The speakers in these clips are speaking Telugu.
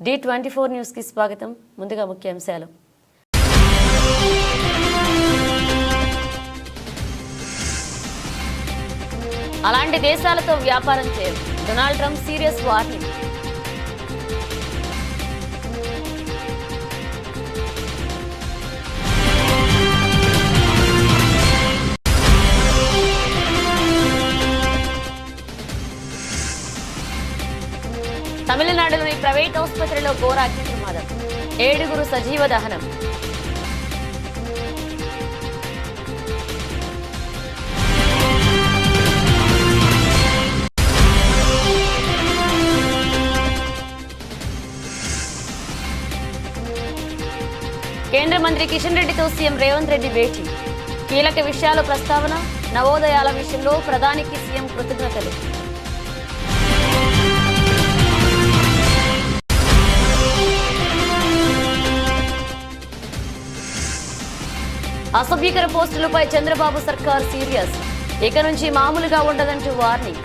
D24 న్యూస్ కి స్వాగతం. ముందుగా ముఖ్యాంశాలు. అలాంటి దేశాలతో వ్యాపారం చేయరు. Donald Trump serious warning. తమిళనాడులోని ప్రైవేట్ ఆసుపత్రిలో ఘోర అగ్ని ప్రమాదం. 7 సజీవ దహనం. కేంద్ర మంత్రి కిషన్ రెడ్డితో సీఎం రేవంత్ రెడ్డి భేటీ. కీలక విషయాల ప్రస్తావన. నవోదయాల విషయంలో ప్రధానికి సీఎం కృతజ్ఞతలు. అసభ్యకర పోస్టులపై చంద్రబాబు సర్కార్ సీరియస్. ఇక నుంచి మామూలుగా ఉండదంటూ వార్నింగ్.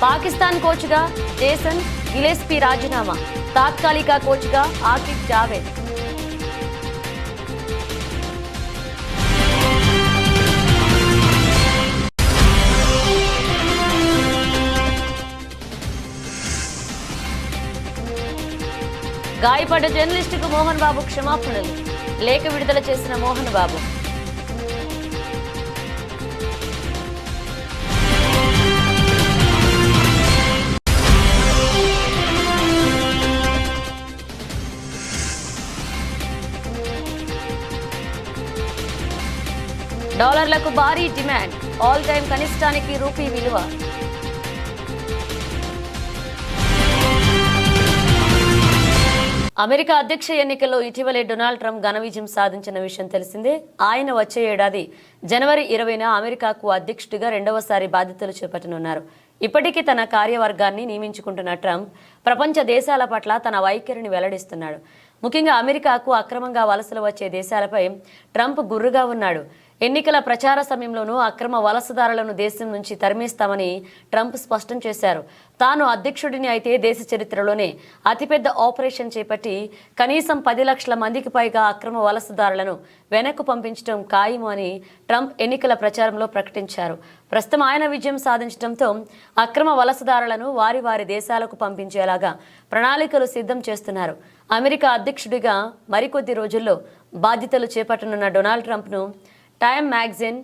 పాకిస్తాన్ కోచ్గా జేసన్ గిలెస్పీ రాజీనామా. తాత్కాలిక కోచ్గా ఆకిబ్ జావేద్. గాయపడ్డ జర్నలిస్టుకు మోహన్ బాబు క్షమాపణలు. లేఖ విడుదల చేసిన మోహన్ బాబు. డాలర్లకు భారీ డిమాండ్. ఆల్ టైమ్ కనిష్టానికి రూపీ విలువ. అమెరికా అధ్యక్ష ఎన్నికల్లో ఇటీవలే డొనాల్డ్ ట్రంప్ ఘన విజయం సాధించిన విషయం తెలిసిందే. ఆయన వచ్చే ఏడాది జనవరి 20న అమెరికాకు అధ్యక్షుడిగా రెండవసారి బాధ్యతలు చేపట్టనున్నారు. ఇప్పటికీ తన కార్యవర్గాన్ని నియమించుకుంటున్న ట్రంప్ ప్రపంచ దేశాల పట్ల తన వైఖరిని వెల్లడిస్తున్నాడు. ముఖ్యంగా అమెరికాకు అక్రమంగా వలసలు వచ్చే దేశాలపై ట్రంప్ గుర్రుగా ఉన్నాడు. ఎన్నికల ప్రచార సమయంలోనూ అక్రమ వలసదారులను దేశం నుంచి తరిమేస్తామని ట్రంప్ స్పష్టం చేశారు. తాను అధ్యక్షుడిని అయితే దేశ చరిత్రలోనే అతిపెద్ద ఆపరేషన్ చేపట్టి కనీసం 10 లక్షల మందికి పైగా అక్రమ వలసదారులను వెనక్కు పంపించడం ఖాయము అని ట్రంప్ ఎన్నికల ప్రచారంలో ప్రకటించారు. ప్రస్తుతం ఆయన విజయం సాధించడంతో అక్రమ వలసదారులను వారి వారి దేశాలకు పంపించేలాగా ప్రణాళికలు సిద్ధం చేస్తున్నారు. అమెరికా అధ్యక్షుడిగా మరికొద్ది రోజుల్లో బాధ్యతలు చేపట్టనున్న డొనాల్డ్ ట్రంప్ను Time magazine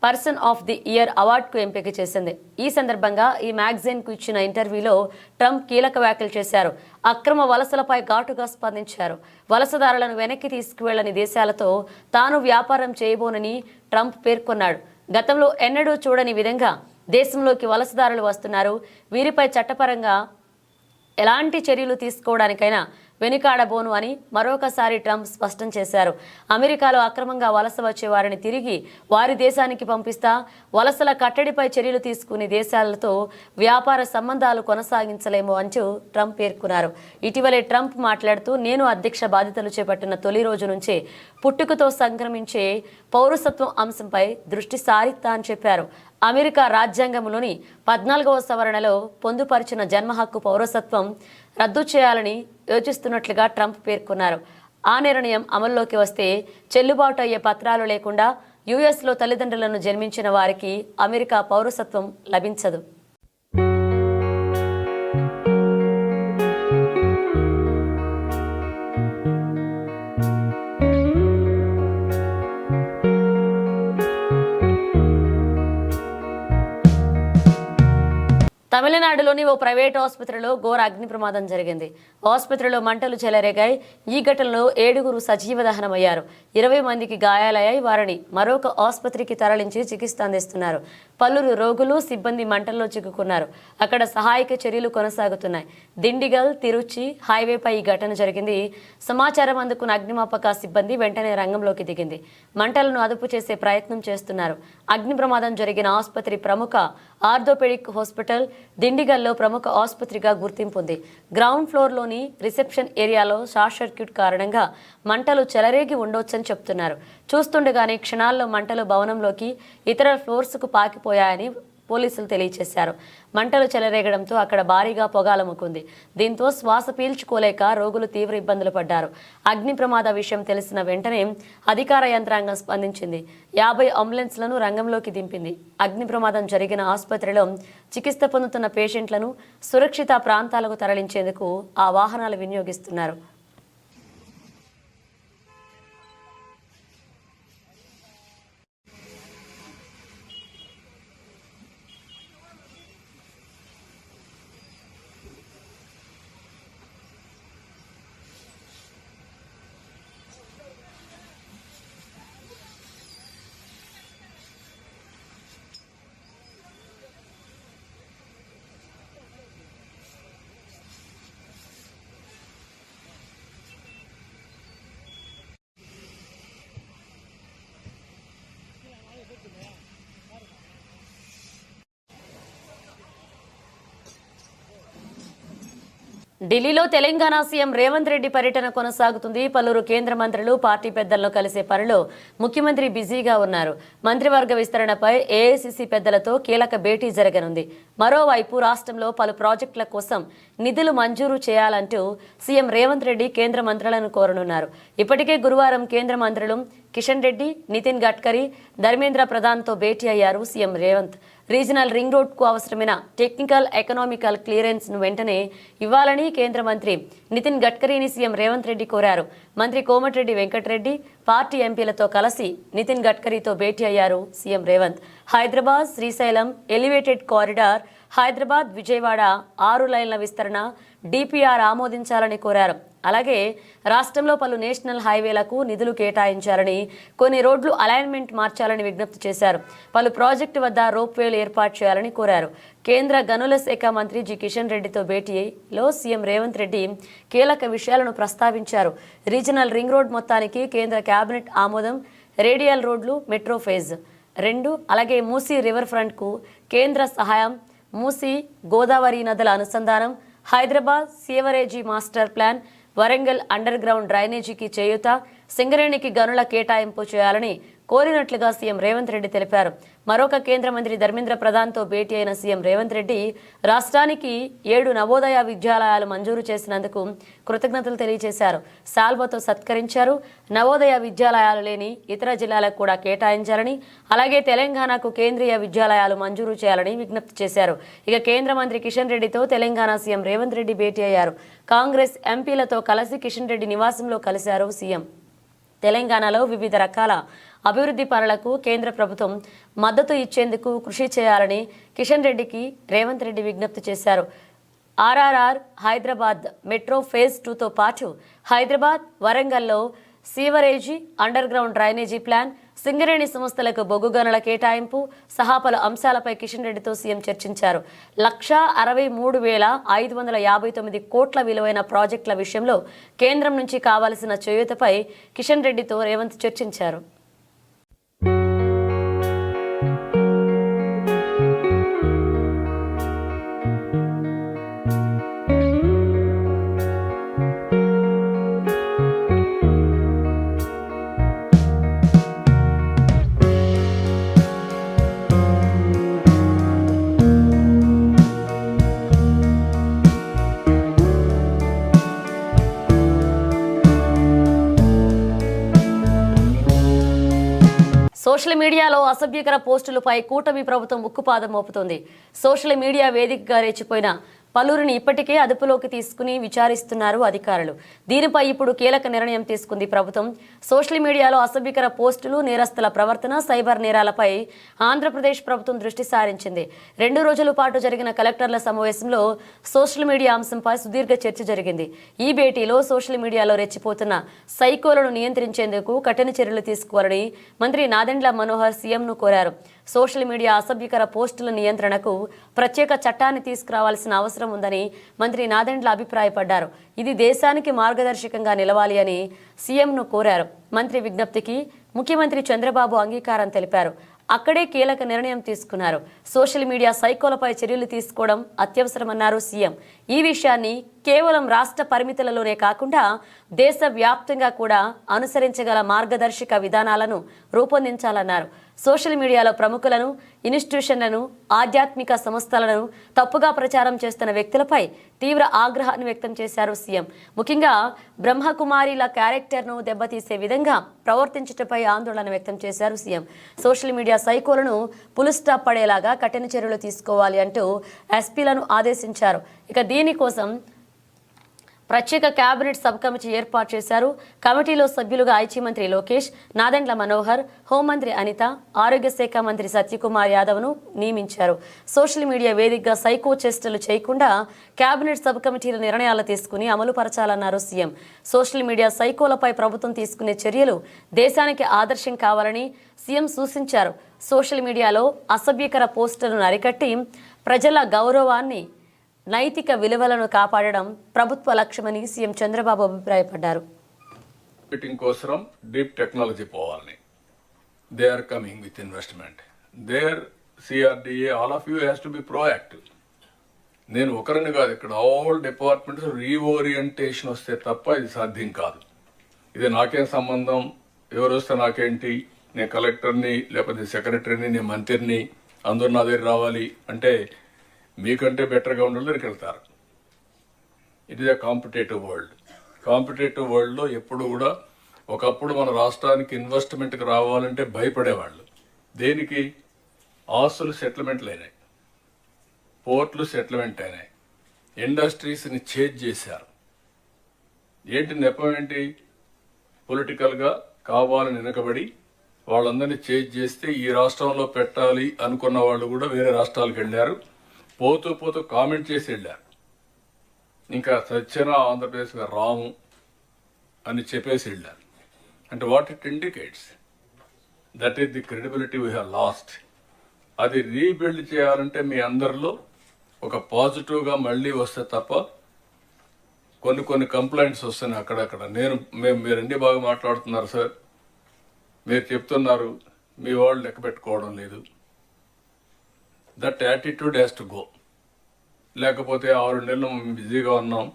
person of the year అవార్డుకు ఎంపిక చేసింది. ఈ సందర్భంగా ఈ మ్యాగజైన్కు ఇచ్చిన ఇంటర్వ్యూలో ట్రంప్ కీలక వ్యాఖ్యలు చేశారు. అక్రమ వలసలపై ఘాటుగా స్పందించారు. వలసదారులను వెనక్కి తీసుకువెళ్లని దేశాలతో తాను వ్యాపారం చేయబోనని ట్రంప్ పేర్కొన్నాడు. గతంలో ఎన్నడూ చూడని విధంగా దేశంలోకి వలసదారులు వస్తున్నారు. వీరిపై చట్టపరంగా ఎలాంటి చర్యలు తీసుకోవడానికైనా వెనుకాడబోను అని మరొకసారి ట్రంప్ స్పష్టం చేశారు. అమెరికాలో అక్రమంగా వలస వచ్చే వారిని తిరిగి వారి దేశానికి పంపిస్తా, వలసల కట్టడిపై చర్యలు తీసుకునే దేశాలతో వ్యాపార సంబంధాలు కొనసాగించలేము అంటూ ట్రంప్ పేర్కొన్నారు. ఇటీవలే ట్రంప్ మాట్లాడుతూ, నేను అధ్యక్ష బాధ్యతలు చేపట్టిన తొలి రోజు నుంచే పుట్టుకతో సంక్రమించే పౌరసత్వం అంశంపై దృష్టి సారిస్తా అని చెప్పారు. అమెరికా రాజ్యాంగంలోని 14వ సవరణలో పొందుపరిచిన జన్మ హక్కు పౌరసత్వం రద్దు చేయాలని యోచిస్తున్నట్లుగా ట్రంప్ పేర్కొన్నారు. ఆ నిర్ణయం అమల్లోకి వస్తే చెల్లుబాటు అయ్యే పత్రాలు లేకుండా యుఎస్లో తల్లిదండ్రులను జన్మించిన వారికి అమెరికా పౌరసత్వం లభించదు. తమిళనాడులోని ఓ ప్రైవేట్ ఆసుపత్రిలో ఘోర అగ్ని ప్రమాదం జరిగింది. ఆసుపత్రిలో మంటలు చెలరేగాయి. ఈ ఘటనలో 7 సజీవ దహనమయ్యారు. 20 మందికి గాయాలయ్యాయి. వారిని మరొక ఆసుపత్రికి తరలించి చికిత్స అందిస్తున్నారు. పలువురు రోగులు సిబ్బంది మంటల్లో చిక్కుకున్నారు. అక్కడ సహాయక చర్యలు కొనసాగుతున్నాయి. దిండిగల్ తిరుచి హైవేపై ఈ ఘటన జరిగింది. సమాచారం అందుకున్న అగ్నిమాపక సిబ్బంది వెంటనే రంగంలోకి దిగింది. మంటలను అదుపు చేసే ప్రయత్నం చేస్తున్నారు. అగ్ని ప్రమాదం జరిగిన ఆసుపత్రి ప్రముఖ ఆర్థోపెడిక్ హాస్పిటల్ దిండిగల్లో ప్రముఖ ఆసుపత్రిగా గుర్తింపు ఉంది. గ్రౌండ్ ఫ్లోర్లోని రిసెప్షన్ ఏరియాలో షార్ట్ సర్క్యూట్ కారణంగా మంటలు చెలరేగి ఉండొచ్చని చెప్తున్నారు. చూస్తుండగానే క్షణాల్లో మంటలు భవనంలోకి ఇతర ఫ్లోర్స్కు పాకిపోయాయని పోలీసులు తెలియజేశారు. మంటలు చెలరేగడంతో అక్కడ భారీగా పొగాలముకుంది. దీంతో శ్వాస పీల్చుకోలేక రోగులు తీవ్ర ఇబ్బందులు పడ్డారు. అగ్ని ప్రమాద విషయం తెలిసిన వెంటనే అధికార యంత్రాంగం స్పందించింది. 50 అంబులెన్స్లను రంగంలోకి దింపింది. అగ్ని ప్రమాదం జరిగిన ఆసుపత్రిలో చికిత్స పొందుతున్న పేషెంట్లను సురక్షిత ప్రాంతాలకు తరలించేందుకు ఆ వాహనాలు వినియోగిస్తున్నారు. ఢిల్లీలో తెలంగాణ సీఎం రేవంత్ రెడ్డి పర్యటన కొనసాగుతుంది. పలువురు కేంద్ర మంత్రులు పార్టీ పెద్దలను కలిసే పనిలో ముఖ్యమంత్రి బిజీగా ఉన్నారు. మంత్రివర్గ విస్తరణపై ఏఐసీసీ పెద్దలతో కీలక భేటీ జరగనుంది. మరోవైపు రాష్ట్రంలో పలు ప్రాజెక్టుల కోసం నిధులు మంజూరు చేయాలంటూ సీఎం రేవంత్ రెడ్డి కేంద్ర మంత్రులను కోరనున్నారు. ఇప్పటికే గురువారం కేంద్ర మంత్రులు కిషన్ రెడ్డి, నితిన్ గడ్కరీ, ధర్మేంద్ర ప్రధాన్తో భేటీ అయ్యారు సీఎం రేవంత్. రీజనల్ రింగ్ రోడ్కు అవసరమైన టెక్నికల్, ఎకనామికల్ క్లియరెన్స్ను వెంటనే ఇవ్వాలని కేంద్ర మంత్రి నితిన్ గడ్కరీని సీఎం రేవంత్ రెడ్డి కోరారు. మంత్రి కోమటిరెడ్డి వెంకటరెడ్డి పార్టీ ఎంపీలతో కలిసి నితిన్ గడ్కరీతో భేటీ అయ్యారు CM Revanth. Hyderabad Srisailam elevated corridor, Hyderabad Vijayawada 6 లైన్ల విస్తరణ డిపిఆర్ ఆమోదించాలని కోరారు. అలాగే రాష్ట్రంలో పలు నేషనల్ హైవేలకు నిధులు కేటాయించాలని, కొన్ని రోడ్లు అలైన్మెంట్ మార్చాలని విజ్ఞప్తి చేశారు. పలు ప్రాజెక్టు వద్ద రోప్వేలు ఏర్పాటు చేయాలని కోరారు. కేంద్ర గనుల శాఖ మంత్రి జి కిషన్ రెడ్డితో భేటీలో సీఎం రేవంత్ రెడ్డి కీలక విషయాలను ప్రస్తావించారు. రీజనల్ రింగ్ రోడ్ మొత్తానికి కేంద్ర కేబినెట్ ఆమోదం, రేడియల్ రోడ్లు మెట్రో ఫేజ్ 2, అలాగే మూసీ రివర్ ఫ్రంట్కు కేంద్ర సహాయం, మూసీ గోదావరి నదుల అనుసంధానం, Hyderabad sewerage master plan, Warangal underground డ్రైనేజీకి చేయూత, సింగరేణికి గనుల కేటాయింపు చేయాలని కోరినట్లుగా సీఎం రేవంత్ రెడ్డి తెలిపారు. మరొక కేంద్ర మంత్రి ధర్మేంద్ర ప్రధాన్తో భేటీ అయిన సీఎం రేవంత్ రెడ్డి రాష్ట్రానికి 7 నవోదయ విద్యాలయాలు మంజూరు చేసినందుకు కృతజ్ఞతలు తెలియజేశారు. సాల్వతో సత్కరించారు. నవోదయ విద్యాలయాలు లేని ఇతర జిల్లాలకు కూడా కేటాయించాలని, అలాగే తెలంగాణకు కేంద్రీయ విద్యాలయాలు మంజూరు చేయాలని విజ్ఞప్తి చేశారు. ఇక కేంద్ర మంత్రి కిషన్ రెడ్డితో తెలంగాణ సీఎం రేవంత్ రెడ్డి భేటీ అయ్యారు. కాంగ్రెస్ ఎంపీలతో కలిసి కిషన్ రెడ్డి నివాసంలో కలిశారు సీఎం. తెలంగాణలో వివిధ రకాల అభివృద్ధి పనులకు కేంద్ర ప్రభుత్వం మద్దతు ఇచ్చేందుకు కృషి చేయాలని కిషన్ రెడ్డికి రేవంత్ రెడ్డి విజ్ఞప్తి చేశారు. ఆర్ఆర్ఆర్, హైదరాబాద్ మెట్రో ఫేజ్ 2తో పాటు హైదరాబాద్, వరంగల్లో sewerage, under ground drainage plan, Singareni సంస్థలకు బొగ్గు గనుల కేటాయింపు సహా పలు అంశాలపై కిషన్ రెడ్డితో సీఎం చర్చించారు. 1,63,559 కోట్ల విలువైన ప్రాజెక్టుల విషయంలో కేంద్రం నుంచి కావాల్సిన చేయూతపై కిషన్ రెడ్డితో రేవంత్ చర్చించారు. సోషల్ మీడియాలో అసభ్యకర పోస్టులపై కూటమి ప్రభుత్వం ఉక్కుపాదం మోపుతోంది. సోషల్ మీడియా వేదికగా రెచ్చిపోయిన పలువురిని ఇప్పటికే అదుపులోకి తీసుకుని విచారిస్తున్నారు అధికారులు. దీనిపై ఇప్పుడు కీలక నిర్ణయం తీసుకుంది ప్రభుత్వం. సోషల్ మీడియాలో అసభ్యకర పోస్టులు, నేరస్తుల ప్రవర్తన, సైబర్ నేరాలపై ఆంధ్రప్రదేశ్ ప్రభుత్వం దృష్టి సారించింది. 2 రోజుల పాటు జరిగిన కలెక్టర్ల సమావేశంలో సోషల్ మీడియా అంశంపై సుదీర్ఘ చర్చ జరిగింది. ఈ భేటీలో సోషల్ మీడియాలో రెచ్చిపోతున్న సైకోలను నియంత్రించేందుకు కఠిన చర్యలు తీసుకోవాలని మంత్రి నాదెండ్ల మనోహర్ సీఎంను కోరారు. సోషల్ మీడియా అసభ్యకర పోస్టుల నియంత్రణకు ప్రత్యేక చట్టాన్ని తీసుకురావాల్సిన అవసరం ఉందని మంత్రి నాదెండ్ల అభిప్రాయపడ్డారు. ఇది దేశానికి మార్గదర్శకంగా నిలవాలి అని సీఎంను కోరారు. మంత్రి విజ్ఞప్తికి ముఖ్యమంత్రి చంద్రబాబు అంగీకారం తెలిపారు. అక్కడే కీలక నిర్ణయం తీసుకున్నారు. సోషల్ మీడియా సైకోలపై చర్యలు తీసుకోవడం అత్యవసరమన్నారు సీఎం. ఈ విషయాన్ని కేవలం రాష్ట్ర పరిమితులలోనే కాకుండా దేశవ్యాప్తంగా కూడా అనుసరించగల మార్గదర్శక విధానాలను రూపొందించాలన్నారు. సోషల్ మీడియాలో ప్రముఖులను, ఇన్స్టిట్యూషన్లను, ఆధ్యాత్మిక సంస్థలను తప్పుగా ప్రచారం చేస్తున్న వ్యక్తులపై తీవ్ర ఆగ్రహాన్ని వ్యక్తం చేశారు సీఎం. ముఖ్యంగా బ్రహ్మకుమారిల క్యారెక్టర్ను దెబ్బతీసే విధంగా ప్రవర్తించటపై ఆందోళన వ్యక్తం చేశారు సీఎం. సోషల్ మీడియా సైకోలను పులుస్టాప్ పడేలాగా కఠిన చర్యలు తీసుకోవాలి అంటూ ఎస్పీలను ఆదేశించారు. ఇక దీనికోసం ప్రత్యేక కేబినెట్ సబ్ కమిటీ ఏర్పాటు చేశారు. కమిటీలో సభ్యులుగా ఐటీ మంత్రి లోకేష్, నాదెండ్ల మనోహర్, హోంమంత్రి అనిత, ఆరోగ్య శాఖ మంత్రి సత్యకుమార్ యాదవ్ను నియమించారు. సోషల్ మీడియా వేదికగా సైకో చేష్టలు చేయకుండా కేబినెట్ సబ్ కమిటీల నిర్ణయాలు తీసుకుని అమలు పరచాలన్నారు సీఎం. సోషల్ మీడియా సైకోలపై ప్రభుత్వం తీసుకునే చర్యలు దేశానికి ఆదర్శం కావాలని సీఎం సూచించారు. సోషల్ మీడియాలో అసభ్యకర పోస్టులను అరికట్టి ప్రజల గౌరవాన్ని, నైతిక విలువలను కాపాడడం ప్రభుత్వ లక్ష్యమని సీఎం చంద్రబాబు అభిప్రాయపడ్డారు. మీటింగ్ కోసం డీప్ టెక్నాలజీ పోవాలని they are coming with investment there CRDA all of you has to be proactive. నేను ఒకరిని కాదు, ఇక్కడ ఆల్ డిపార్ట్మెంట్స్ రీఓరియంటేషన్ వస్తే తప్ప ఇది సాధ్యం కాదు. ఇది నాకేం సంబంధం, ఎవరు వస్తే నాకేంటి, నేను కలెక్టర్ని లేకపోతే సెక్రటరీని, నేను మంత్రిని, అందరూ నా దగ్గర రావాలి అంటే మీకంటే బెటర్గా ఉండాలి దగ్గరికి వెళ్తారు. It is a competitive world. Competitive వరల్డ్లో ఎప్పుడు కూడా ఒకప్పుడు మన రాష్ట్రానికి ఇన్వెస్ట్మెంట్కి రావాలంటే భయపడేవాళ్ళు. దేనికి? ఆస్తులు సెటిల్మెంట్లు అయినాయి, పోర్ట్లు సెటిల్మెంట్ అయినాయి, ఇండస్ట్రీస్ని చేంజ్ చేశారు. ఏంటి నెపం ఏంటి? పొలిటికల్గా కావాలని వెనకబడి వాళ్ళందరినీ చేంజ్ చేస్తే ఈ రాష్ట్రంలో పెట్టాలి అనుకున్న వాళ్ళు కూడా వేరే రాష్ట్రాలకు వెళ్ళారు. పోతూ పోతూ కామెంట్ చేసి వెళ్ళారు. ఇంకా సత్యన ఆంధ్రప్రదేశ్గా రాము అని చెప్పేసి వెళ్ళారు. అంటే what it indicates? That is the credibility we have lost. అది రీబిల్డ్ చేయాలంటే మీ అందరిలో ఒక పాజిటివ్గా మళ్ళీ వస్తే తప్ప కొన్ని కంప్లైంట్స్ వస్తున్నాయి అక్కడక్కడ. మీరు అన్ని బాగా మాట్లాడుతున్నారు సార్, మీరు చెప్తున్నారు, మీ వాళ్ళు లెక్క పెట్టుకోవడం లేదు. That attitude has to go. లేకపోతే 6 నెలలు బిజీగా ఉన్నాం,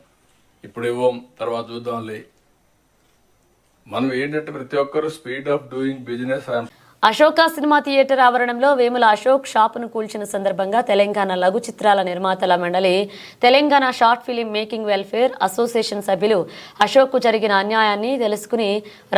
ఇప్పుడు ఇవ్వం, తర్వాత చూద్దాంలే. మనం ఏంటంటే ప్రతి ఒక్కరు speed of doing business. Ashoka cinema theatre ఆవరణంలో వేముల అశోక్ షాపును కూల్చిన సందర్భంగా తెలంగాణ లఘు చిత్రాల నిర్మాతల మండలి, Telangana short film making welfare association సభ్యులు అశోక్కు జరిగిన అన్యాయాన్ని తెలుసుకుని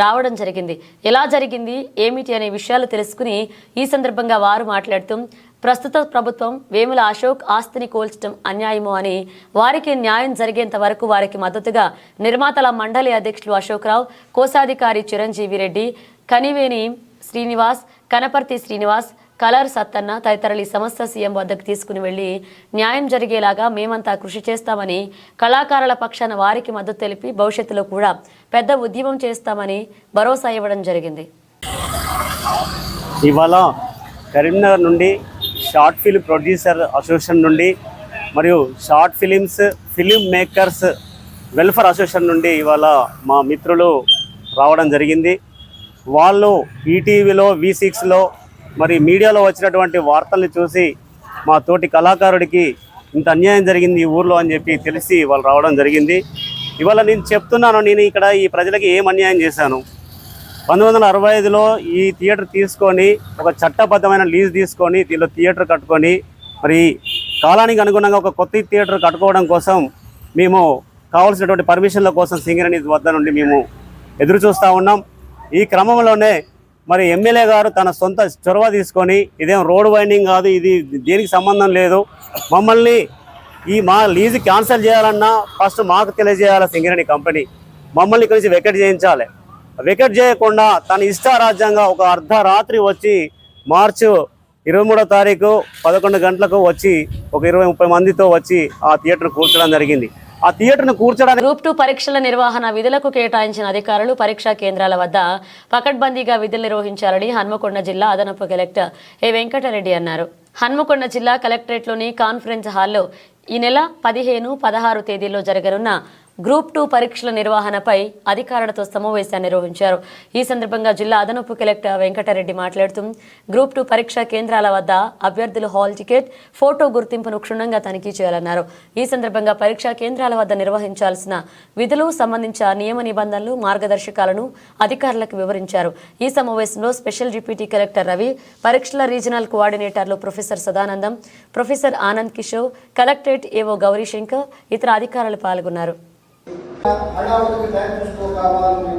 రావడం జరిగింది. ఎలా జరిగింది, ఏమిటి అనే విషయాలు తెలుసుకుని ఈ సందర్భంగా వారు మాట్లాడుతూ ప్రస్తుత ప్రభుత్వం వేముల అశోక్ ఆస్తిని కూల్చడం అన్యాయము అని, వారికి న్యాయం జరిగేంత వరకు వారికి మద్దతుగా నిర్మాతల మండలి అధ్యక్షులు అశోక్రావు, కోశాధికారి చిరంజీవి రెడ్డి, కనివేని శ్రీనివాస్, కనపర్తి శ్రీనివాస్, కలర్ సత్తన్న తదితరులు ఈ సమస్య సీఎం వద్దకు తీసుకుని వెళ్లి న్యాయం జరిగేలాగా మేమంతా కృషి చేస్తామని, కళాకారుల పక్షాన వారికి మద్దతు తెలిపి భవిష్యత్తులో కూడా పెద్ద ఉద్యమం చేస్తామని భరోసా ఇవ్వడం జరిగింది. ఇవాళ కరీంనగర్ నుండి షార్ట్ ఫిల్మ్ ప్రొడ్యూసర్ అసోసియేషన్ నుండి మరియు short film makers welfare association నుండి ఇవాళ మా మిత్రులు రావడం జరిగింది. వాళ్ళు ఈటీవీలో, V6లో మరి మీడియాలో వచ్చినటువంటి వార్తల్ని చూసి మా తోటి కళాకారుడికి ఇంత అన్యాయం జరిగింది ఈ ఊర్లో అని చెప్పి తెలిసి వాళ్ళు రావడం జరిగింది. ఇవాళ నేను చెప్తున్నాను, నేను ఇక్కడ ఈ ప్రజలకి ఏం అన్యాయం చేశాను. 1965లో ఈ థియేటర్ తీసుకొని ఒక చట్టబద్ధమైన లీజ్ తీసుకొని దీనిలో థియేటర్ కట్టుకొని మరి కాలానికి అనుగుణంగా ఒక కొత్త థియేటర్ కట్టుకోవడం కోసం మేము కావాల్సినటువంటి పర్మిషన్ల కోసం సింగరేణి వద్ద నుండి మేము ఎదురు చూస్తూ ఉన్నాం. ఈ క్రమంలోనే మరి ఎమ్మెల్యే గారు తన సొంత చొరవ తీసుకొని ఇదేం రోడ్ వైండింగ్ కాదు, ఇది దేనికి సంబంధం లేదు, మమ్మల్ని మా లీజు క్యాన్సిల్ చేయాలన్నా ఫస్ట్ మాకు తెలియజేయాలి సింగరేణి కంపెనీ, మమ్మల్ని ఇక్కడి నుంచి వెకెట్ చేయించాలి. వెకెట్ చేయకుండా తన ఇష్టారాజ్యంగా ఒక అర్ధరాత్రి వచ్చి మార్చి 23వ తారీఖు 11 గంటలకు వచ్చి ఒక 20-30 మందితో వచ్చి ఆ థియేటర్ కూల్చడం జరిగింది. ఆ థియేటర్ను కూర్చడానికి గ్రూప్ 2 పరీక్షల నిర్వహణ విధులకు కేటాయించిన అధికారులు పరీక్షా కేంద్రాల వద్ద పకడ్బందీగా విధులు నిర్వహించాలని హన్మకొండ జిల్లా అదనపు కలెక్టర్ ఏ వెంకటరెడ్డి అన్నారు. హన్మకొండ జిల్లా కలెక్టరేట్లోని కాన్ఫరెన్స్ హాల్లో ఈ నెల 15, 16 తేదీల్లో జరగనున్న గ్రూప్ 2 పరీక్షల నిర్వహణపై అధికారులతో సమావేశాన్ని నిర్వహించారు. ఈ సందర్భంగా జిల్లా అదనపు కలెక్టర్ వెంకటరెడ్డి మాట్లాడుతూ గ్రూప్ 2 పరీక్షా కేంద్రాల వద్ద అభ్యర్థులు హాల్ టికెట్, ఫోటో గుర్తింపును క్షుణ్ణంగా తనిఖీ చేయాలన్నారు. ఈ సందర్భంగా పరీక్షా కేంద్రాల వద్ద నిర్వహించాల్సిన విధులు సంబంధించిన నియమ నిబంధనలు, మార్గదర్శకాలను అధికారులకు వివరించారు. ఈ సమావేశంలో స్పెషల్ డిప్యూటీ కలెక్టర్ రవి, పరీక్షల రీజనల్ కోఆర్డినేటర్లు professor Sadanandam, professor Anand Kishore, collectorate AO Gourishankar, ఇతర అధికారులు పాల్గొన్నారు. హడావుడికి టైం చూసుకోవాలి,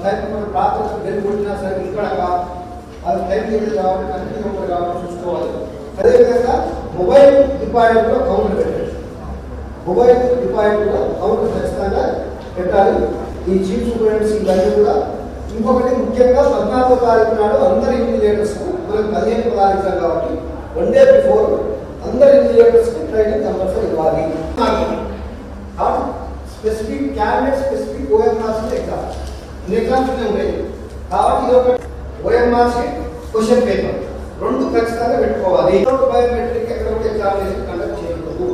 టైం రాత్రి వెళ్ళి కొట్టినా సరే ఇక్కడ అది టైం టేబుల్ కావాలి, కరెక్ట్ నెంబర్ కావాలి చూసుకోవాలి. అదేవిధంగా మొబైల్ డిపాజిట్ కూడా కౌంటర్ పెట్టాలి. మొబైల్ డిపాజిట్ కూడా కౌంటర్ ఖచ్చితంగా పెట్టాలి. ఈ చీఫ్ సూపరింటెండెంట్స్ ఇవన్నీ కూడా. ఇంకొకటి ముఖ్యంగా 14వ తారీఖు నాడు అందరి ఇన్విజిలేటర్స్ మనకు 15వ తారీఖు కాబట్టి 1 డే బిఫోర్ అందరి ఇన్విజిలేటర్స్కి ట్రైనింగ్ కంపల్సరీ ఇవ్వాలి. Specific cabinet specific OMR exams ఉన్నాయి కాబట్టి ఇది ఒక ఓఎంఆర్ క్వశ్చన్ పేపర్ 2 ఖచ్చితంగా పెట్టుకోవాలి. బయోమెట్రిక్ ఎక్కడ కూడా ఎగ్జామినేషన్ కండక్ట్ చేయకూడదు.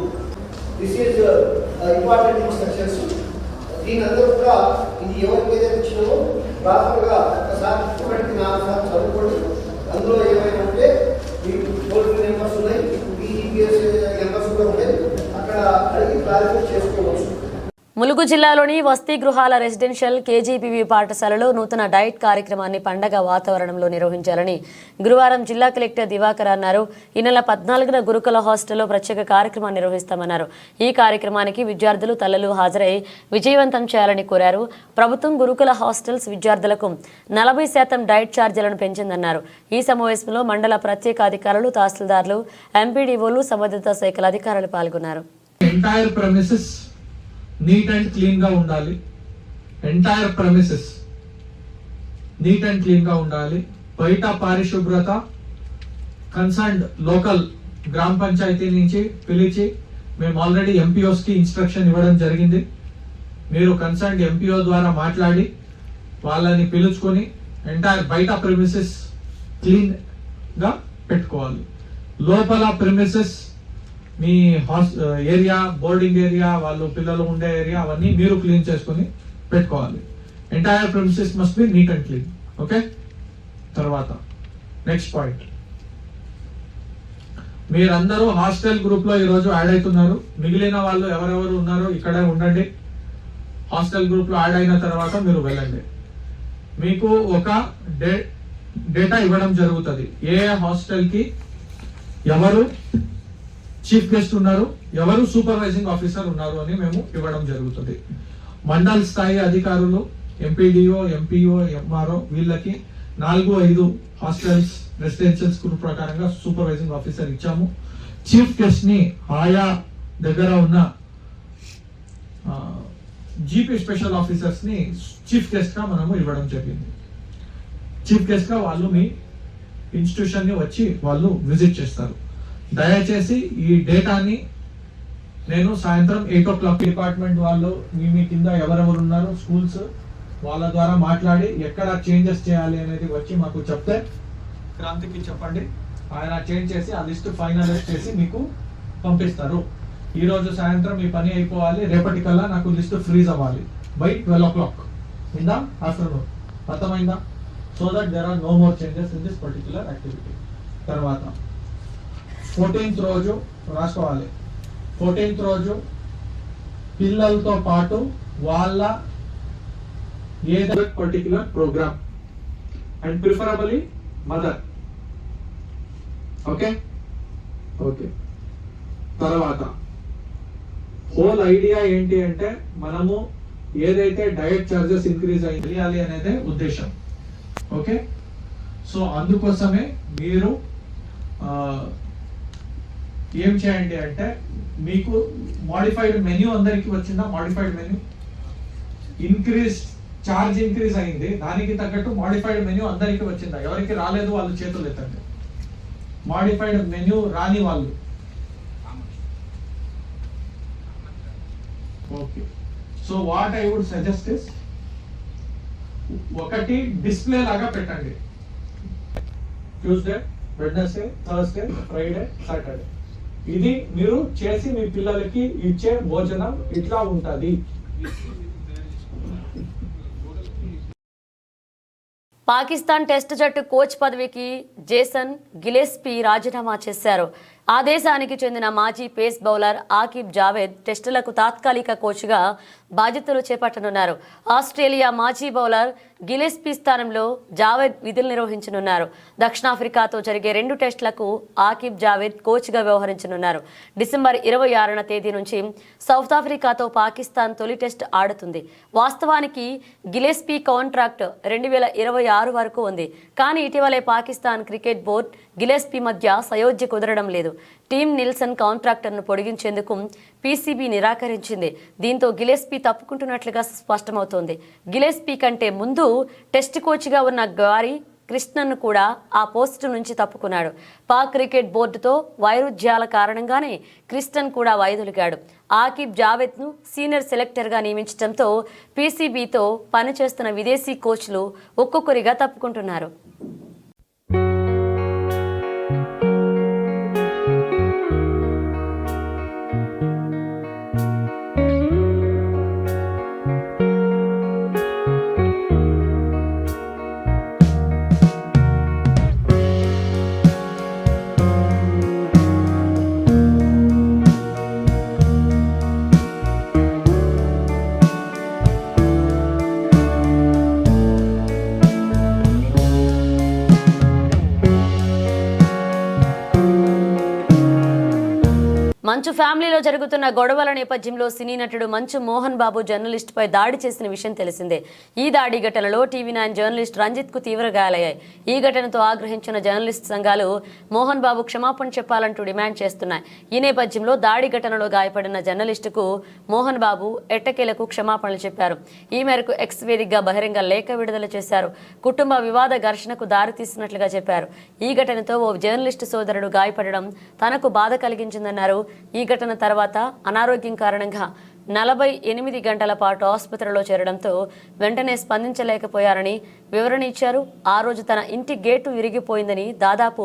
This is important instructions. దీని అందరూ కూడా ఇది ఎవరికి ఏదైతే ఇచ్చినామో ప్రాపర్గా ఒకసారి 1కి 4 సార్లు చదువుకోండి. అందులో ఏమైనా ఉంటే మీకు టోల్ ఫ్రీ నెంబర్స్ ఉన్నాయి, BGPS నెంబర్స్ కూడా ఉన్నాయి, అక్కడ అడిగి క్లారిఫై చేసుకోవచ్చు. ములుగు జిల్లాలోని వసతి గృహాల రెసిడెన్షియల్ KGPV పాఠశాలలో నూతన డైట్ కార్యక్రమాన్ని పండగ వాతావరణంలో నిర్వహించాలని గురువారం జిల్లా కలెక్టర్ దివాకర్ అన్నారు. ఈ నెల 14న గురుకుల హాస్టల్లో ప్రత్యేక కార్యక్రమాన్ని నిర్వహిస్తామన్నారు. ఈ కార్యక్రమానికి విద్యార్థులు, తల్లులు హాజరై విజయవంతం చేయాలని కోరారు. ప్రభుత్వం గురుకుల హాస్టల్స్ విద్యార్థులకు 40% డైట్ ఛార్జీలను పెంచిందన్నారు. ఈ సమావేశంలో మండల ప్రత్యేక అధికారులు, తహసీల్దార్లు, MPDOలు, సంబంధిత శాఖల అధికారులు పాల్గొన్నారు. నీట్ అండ్ క్లీన్ గా ఉండాలి. Entire premises neat and clean గా ఉండాలి. బయట పారిశుభ్రత కన్సర్న్డ్ లోకల్ గ్రామ పంచాయతీ నుంచి పిలిచి మేము ఆల్రెడీ MPOs కి ఇన్స్ట్రక్షన్ ఇవ్వడం జరిగింది. మీరు కన్సర్న్డ్ MPO ద్వారా మాట్లాడి వాళ్ళని పిలుచుకొని ఎంటైర్ బయట ప్రెమిసెస్ క్లీన్ గా పెట్టుకోవాలి. లోపల ప్రెమిసెస్ మీ ఏరియా, బోర్డింగ్ ఏరియా, వాళ్ళు పిల్లలు ఉండే ఏరియా అవన్నీ మీరు క్లీన్ చేసుకుని పెట్టుకోవాలి. Entire premises must be neat and clean. Okay. తర్వాత నెక్స్ట్ పాయింట్, మీరందరూ హాస్టల్ గ్రూప్ లో ఈరోజు యాడ్ అవుతున్నారు. మిగిలిన వాళ్ళు ఎవరెవరు ఉన్నారో ఇక్కడే ఉండండి. హాస్టల్ గ్రూప్ లో యాడ్ అయిన తర్వాత మీరు వెళ్ళండి. మీకు ఒక డేటా ఇవ్వడం జరుగుతుంది. ఏ హాస్టల్ కి ఎవరు చీఫ్ గెస్ట్ ఉన్నారు, ఎవరు సూపర్వైజింగ్ ఆఫీసర్ ఉన్నారు అని మేము ఇవ్వడం జరుగుతుంది. మండల్ స్థాయి అధికారులు, MPDO, MPO, MRO వీళ్ళకి 4-5 హాస్టల్స్ రెసిడెన్షియల్స్ గ్రూప్ ప్రకారంగా సూపర్వైజింగ్ ఆఫీసర్ ఇచ్చాము. చీఫ్ గెస్ట్ ని ఆయా దగ్గర ఉన్న GP స్పెషల్ ఆఫీసర్స్ ని చీఫ్ గెస్ట్ గా మనము ఇవ్వడం జరిగింది. చీఫ్ గెస్ట్ గా వాళ్ళు మీ ఇన్స్టిట్యూషన్ ని వచ్చి వాళ్ళు విజిట్ చేస్తారు. దయచేసి ఈ డేటాని నేను సాయంత్రం 8 o'clock డిపార్ట్మెంట్ వాళ్ళు మీ కింద ఎవరెవరు ఉన్నారు స్కూల్స్ వాళ్ళ ద్వారా మాట్లాడి ఎక్కడ చేంజెస్ చేయాలి అనేది వచ్చి మాకు చెప్తే క్రాంతికి చెప్పండి. ఆయన చేంజ్ చేసి ఆ లిస్ట్ ఫైనలైజ్ చేసి మీకు పంపిస్తారు. ఈ రోజు సాయంత్రం మీ పని అయిపోవాలి. రేపటికల్లా నాకు లిస్ట్ ఫ్రీజ్ అవ్వాలి by 12 o'clock in the afternoon. అర్థమైందా? So that there are no more changes in this particular activity. తర్వాత 14th రోజు రాసుకోవాలి. 14th రోజు పిల్లలతో పాటు వాళ్ళ ఏదైనా particular program and preferably mother. Okay okay. తర్వాత హోల్ ఐడియా ఏంటి అంటే మనము ఏదైతే డయట్ చార్జెస్ ఇంక్రీజ్ అయ్యాలి అనేది ఉద్దేశం. ఓకే. సో అందుకోసమే మీరు ఏం చేయండి అంటే మీకు మోడిఫైడ్ మెన్యూ అందరికి వచ్చిందా? మోడిఫైడ్ మెన్యూ చార్జ్ ఇంక్రీజ్ అయింది, దానికి తగ్గట్టు మోడిఫైడ్ మెన్యూ అందరికి వచ్చిందా? ఎవరికి రాలేదు వాళ్ళు చేతులు ఎత్తండి. మోడిఫైడ్ మెన్యూ రాని వాళ్ళు okay, so what I would suggest is ఒకటి డిస్ప్లే లాగా పెట్టండి. Tuesday, Wednesday, Thursday, Friday, Saturday ఇది మీరు చేసి మీ పిల్లలకి ఇచ్చే భోజనం ఇట్లా ఉంటది. పాకిస్తాన్ టెస్ట్ జట్టు కోచ్ పదవికి జేసన్ గిలెస్పీ రాజీనామా చేశారు. ఆ దేశానికి చెందిన మాజీ పేస్ బౌలర్ ఆకిబ్ జావేద్ టెస్టులకు తాత్కాలిక కోచ్గా బాధ్యతలు చేపట్టనున్నారు. ఆస్ట్రేలియా మాజీ బౌలర్ గిలెస్పీ స్థానంలో జావేద్ విధులు నిర్వహించనున్నారు. దక్షిణాఫ్రికాతో జరిగే 2 టెస్టులకు ఆకిబ్ జావేద్ కోచ్గా వ్యవహరించనున్నారు. డిసెంబర్ 26న తేదీ నుంచి సౌత్ ఆఫ్రికాతో పాకిస్తాన్ తొలి టెస్ట్ ఆడుతుంది. వాస్తవానికి గిలెస్పీ కాంట్రాక్ట్ 2026 వరకు ఉంది. కానీ ఇటీవలే పాకిస్తాన్ క్రికెట్ బోర్డు గిలెస్పీ మధ్య సయోధ్య కుదరడం లేదు. టీమ్ నిల్సన్ కాంట్రాక్టర్ను పొడిగించేందుకు పీసీబీ నిరాకరించింది. దీంతో గిలెస్పీ తప్పుకుంటున్నట్లుగా స్పష్టమవుతోంది. గిలెస్పీ కంటే ముందు టెస్ట్ కోచ్గా ఉన్న గారీ కృష్ణన్ను కూడా ఆ పోస్టు నుంచి తప్పుకున్నాడు. పాక్ క్రికెట్ బోర్డుతో వైరుధ్యాల కారణంగానే కృష్ణన్ కూడా వైదొలిగాడు. ఆకిబ్ జావేద్ను సీనియర్ సెలెక్టర్గా నియమించడంతో పీసీబీతో పనిచేస్తున్న విదేశీ కోచ్లు ఒక్కొక్కరిగా తప్పుకుంటున్నారు. మంచు ఫ్యామిలీలో జరుగుతున్న గొడవల నేపథ్యంలో సినీ నటుడు మంచు మోహన్ బాబు జర్నలిస్టుపై దాడి చేసిన విషయం తెలిసిందే. ఈ దాడి ఘటనలో టీవీ9 జర్నలిస్ట్ రంజిత్కు తీవ్ర గాయాలయ్యాయి. ఈ ఘటనతో ఆగ్రహించిన జర్నలిస్ట్ సంఘాలు మోహన్ బాబు క్షమాపణ చెప్పాలంటూ డిమాండ్ చేస్తున్నాయి. ఈ నేపథ్యంలో దాడి ఘటనలో గాయపడిన జర్నలిస్టుకు మోహన్ బాబు ఎట్టకేలకు క్షమాపణలు చెప్పారు. ఈ మేరకు ఎక్స్ వేదికగా బహిరంగ లేఖ విడుదల చేశారు. కుటుంబ వివాద ఘర్షణకు దారితీస్తున్నట్లుగా చెప్పారు. ఈ ఘటనతో ఓ జర్నలిస్టు సోదరుడు గాయపడడం తనకు బాధ కలిగించిందన్నారు. ఈ ఘటన తర్వాత అనారోగ్యం కారణంగా 48 గంటల పాటు ఆసుపత్రిలో చేరడంతో వెంటనే స్పందించలేకపోయారని వివరణ ఇచ్చారు. ఆ రోజు తన ఇంటి గేటు విరిగిపోయిందని, దాదాపు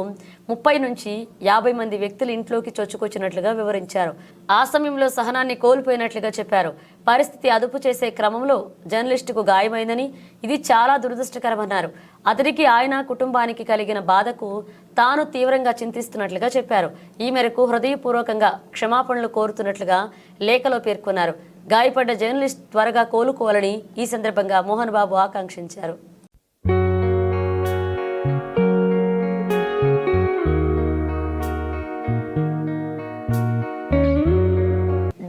30 నుంచి 50 మంది వ్యక్తులు ఇంట్లోకి చొచ్చుకొచ్చినట్లుగా వివరించారు. ఆ సమయంలో సహనాన్ని కోల్పోయినట్లుగా చెప్పారు. పరిస్థితి అదుపు చేసే క్రమంలో జర్నలిస్టుకు గాయమైందని, ఇది చాలా దురదృష్టకరమన్నారు. అతడికి ఆయన కుటుంబానికి కలిగిన బాధకు తాను తీవ్రంగా చింతిస్తున్నట్లుగా చెప్పారు. ఈ మేరకు హృదయపూర్వకంగా క్షమాపణలు కోరుతున్నట్లుగా లేఖలో పేర్కొన్నారు. గాయపడ్డ జర్నలిస్ట్ త్వరగా కోలుకోవాలని ఈ సందర్భంగా మోహన్ బాబు ఆకాంక్షించారు.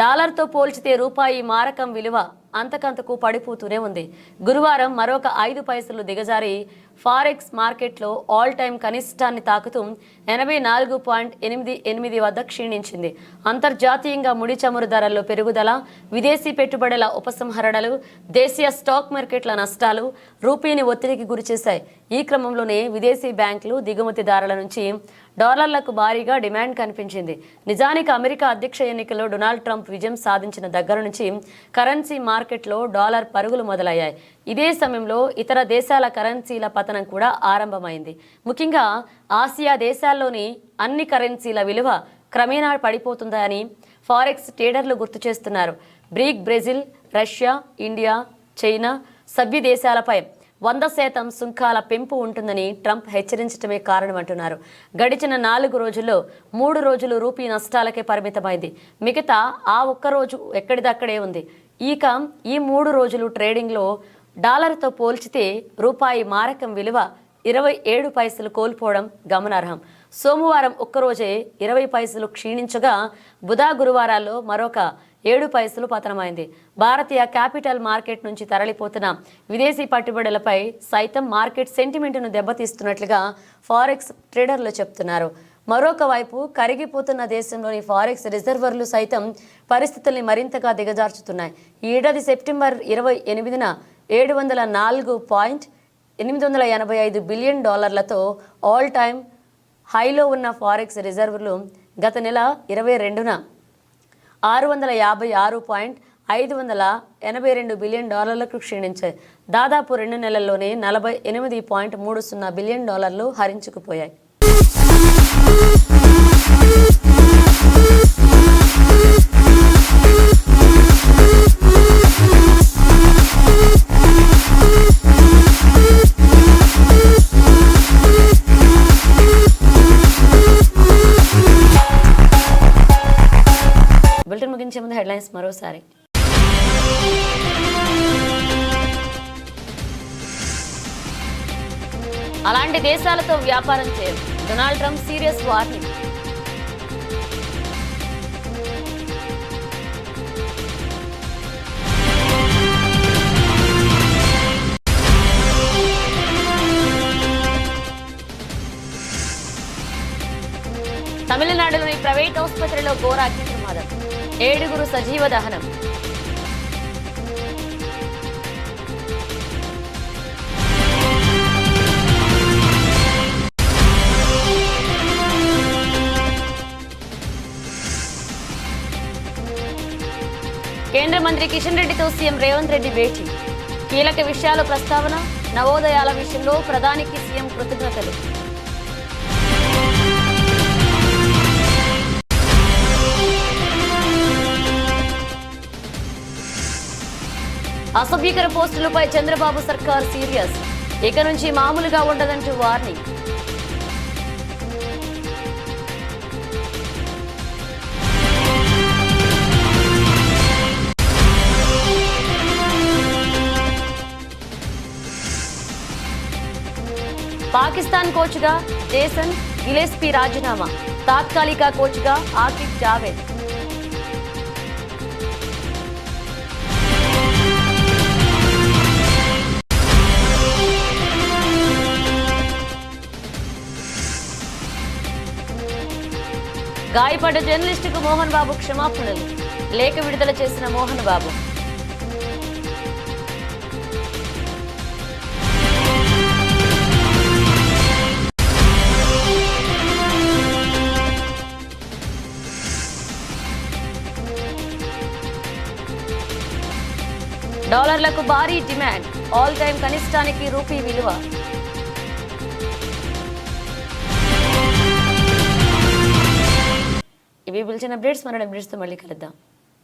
డాలర్తో పోల్చితే రూపాయి మారకం విలువ అంతకంతకు పడిపోతూనే ఉంది. గురువారం మరొక 5 పైసలు దిగజారి ఫారెక్స్ మార్కెట్లో ఆల్ టైమ్ కనిష్టాన్ని తాకుతూ 84.88 వద్ద క్షీణించింది. అంతర్జాతీయంగా ముడి చమురు ధరల్లో పెరుగుదల, విదేశీ పెట్టుబడుల ఉపసంహరణలు, దేశీయ స్టాక్ మార్కెట్ల నష్టాలు రూపీని ఒత్తిడికి గురిచేశాయి. ఈ క్రమంలోనే విదేశీ బ్యాంకులు దిగుమతిదారుల నుంచి డాలర్లకు భారీగా డిమాండ్ కనిపించింది. నిజానికి అమెరికా అధ్యక్ష ఎన్నికల్లో డొనాల్డ్ ట్రంప్ విజయం సాధించిన దగ్గర నుంచి కరెన్సీ మార్కెట్లో డాలర్ పరుగులు మొదలయ్యాయి. ఇదే సమయంలో ఇతర దేశాల కరెన్సీల పతనం కూడా ఆరంభమైంది. ముఖ్యంగా ఆసియా దేశాల్లోని అన్ని కరెన్సీల విలువ క్రమేణా పడిపోతుందని ఫారెక్స్ ట్రేడర్లు గుర్తు చేస్తున్నారు. బ్రెజిల్, రష్యా, ఇండియా, చైనా సభ్య దేశాలపై 100% సుంకాల పెంపు ఉంటుందని ట్రంప్ హెచ్చరించడమే కారణమంటున్నారు. గడిచిన 4 రోజుల్లో 3 రోజులు రూపీ నష్టాలకే పరిమితమైంది. మిగతా ఆ ఒక్కరోజు ఎక్కడిదక్కడే ఉంది. ఇక ఈ 3 రోజులు ట్రేడింగ్లో డాలర్తో పోల్చితే రూపాయి మారకం విలువ 27 పైసలు కోల్పోవడం గమనార్హం. సోమవారం ఒక్కరోజే 20 పైసలు క్షీణించగా బుధ, గురువారాల్లో మరొక 7 పైసలు పతనమైంది. భారతీయ క్యాపిటల్ మార్కెట్ నుంచి తరలిపోతున్న విదేశీ పెట్టుబడులపై సైతం మార్కెట్ సెంటిమెంట్ను దెబ్బతీస్తున్నట్లుగా ఫారెక్స్ ట్రేడర్లు చెప్తున్నారు. మరొక వైపు కరిగిపోతున్న దేశంలోని ఫారెక్స్ రిజర్వర్లు సైతం పరిస్థితుల్ని మరింతగా దిగజార్చుతున్నాయి. ఈ ఏడాది సెప్టెంబర్ 28న 704.885 బిలియన్ డాలర్లతో ఆల్ టైమ్ హైలో ఉన్న ఫారెక్స్ రిజర్వులు గత నెల 22న 656 $582 బిలియన్ క్షీణించాయి. దాదాపు 2 నెలల్లోనే $48.30 బిలియన్ హరించుకుపోయాయి. బులెటిన్ ముగించే ముందు హెడ్లైన్స్ మరోసారి. అలాంటి దేశాలతో వ్యాపారం చేయరు, డొనాల్డ్ ట్రంప్ సీరియస్ వార్నింగ్. తమిళనాడులోని ప్రైవేట్ ఆసుపత్రిలో ఘోర అగ్ని ప్రమాదం, 7 సజీవ దహనం. కేంద్ర మంత్రి కిషన్ రెడ్డితో సీఎం రేవంత్ రెడ్డి భేటీ, కీలక విషయాల ప్రస్తావన, నవోదయాల విషయంలో ప్రధానికి సీఎం కృతజ్ఞతలు. అసభ్యకర పోస్టులపై చంద్రబాబు సర్కార్ సీరియస్, ఇక నుంచి మామూలుగా ఉండదంటూ వార్నింగ్. పాకిస్తాన్ కోచ్గా జేసన్ గిలెస్పీ రాజీనామా, తాత్కాలిక కోచ్గా ఆకిబ్ జావేద్. గాయపడ్డ జర్నలిస్టుకు మోహన్ బాబు క్షమాపణలు, లేఖ విడుదల చేసిన మోహన్ బాబు. డాలర్లకు భారీ డిమాండ్, ఆల్ టైమ్ కనిష్టానికి రూపీ విలువ. ఇవి బులెటిన్ అప్డేట్స్. మరో అప్డేట్స్తో మళ్ళీ కలుద్దాం.